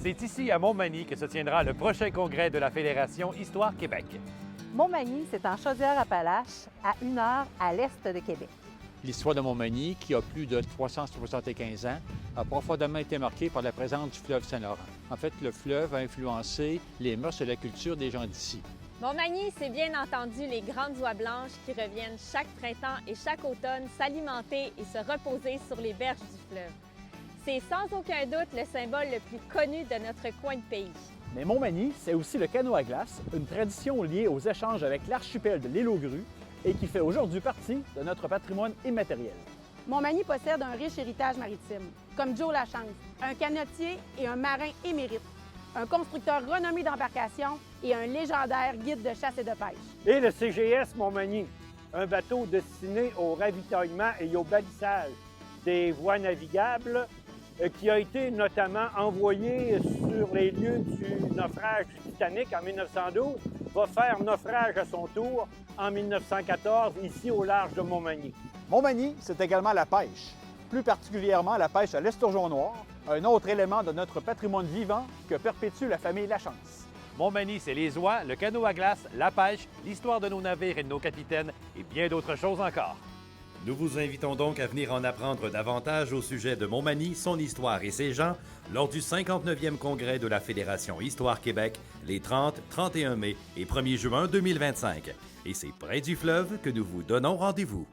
C'est ici, à Montmagny, que se tiendra le prochain congrès de la Fédération Histoire Québec. Montmagny, c'est en Chaudière-Appalaches, à 1 heure à l'est de Québec. L'histoire de Montmagny, qui a plus de 375 ans, a profondément été marquée par la présence du fleuve Saint-Laurent. En fait, le fleuve a influencé les mœurs et la culture des gens d'ici. Montmagny, c'est bien entendu les grandes oies blanches qui reviennent chaque printemps et chaque automne s'alimenter et se reposer sur les berges du fleuve. C'est sans aucun doute le symbole le plus connu de notre coin de pays. Mais Montmagny, c'est aussi le canot à glace, une tradition liée aux échanges avec l'archipel de l'île aux Grues et qui fait aujourd'hui partie de notre patrimoine immatériel. Montmagny possède un riche héritage maritime, comme Joe Lachance, un canotier et un marin émérite, un constructeur renommé d'embarcations et un légendaire guide de chasse et de pêche. Et le CGS Montmagny, un bateau destiné au ravitaillement et au balisage des voies navigables qui a été notamment envoyé sur les lieux du naufrage du Titanic en 1912, va faire naufrage à son tour en 1914 ici au large de Montmagny. Montmagny, c'est également la pêche, plus particulièrement la pêche à l'esturgeon noir, un autre élément de notre patrimoine vivant que perpétue la famille Lachance. Montmagny, c'est les oies, le canot à glace, la pêche, l'histoire de nos navires et de nos capitaines et bien d'autres choses encore. Nous vous invitons donc à venir en apprendre davantage au sujet de Montmagny, son histoire et ses gens lors du 59e congrès de la Fédération Histoire Québec les 30, 31 mai et 1er juin 2025. Et c'est près du fleuve que nous vous donnons rendez-vous.